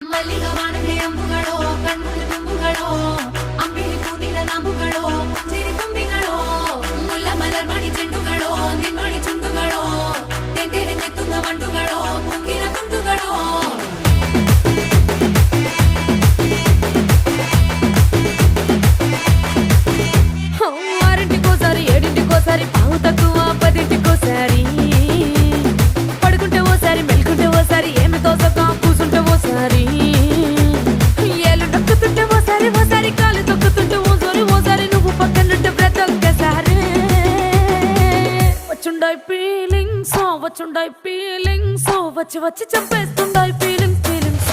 ಮಲ್ಲಿಗ ವಾಣದೆ ಅಂಬುಗಳೋ ಕಣ್ಣುಗಳ ತುಂಬುಗಳೋ ಅಂಬಿಳಿ ಕೂದಿನ ನಂಬುಗಳೋ ಸಿರಿ ತುಂಬಿಗಳೋ ಮುಲ್ಲ ಮಲರ್ ಮಣಿ ಚೆಂಡುಗಳೋ ನಿನ್ಮಣಿ ಚುಂಡುಗಳೋ ತೆಂತೆರೆ ತೆತ್ತುಂಗ ಮಂಡುಗಳೋ ಮುಂಗಿನ ತುಂಡುಗಳೋ ఆరింటికోసారి ఏడింటికోసారి పావు తక్కువ పదింటికోసారి పడుకుంటే ఓసారి మెలుకుంటే ఓసారి ఏమి తోసక కూసుంటే ఓసారి ఏళ్ళు నొక్కుతుంటే ఓసారి ఓసారి కాలు తొక్కుతుంటే ఓసారి ఓసారి నువ్వు పక్కనుంటే బ్రతొక్కసారి వచ్చుండాయి ఫీలింగ్స్ వచ్చుండాయి ఫీలింగ్స్ వచ్చి వచ్చి చంపేస్తుండాయి ఫీలింగ్స్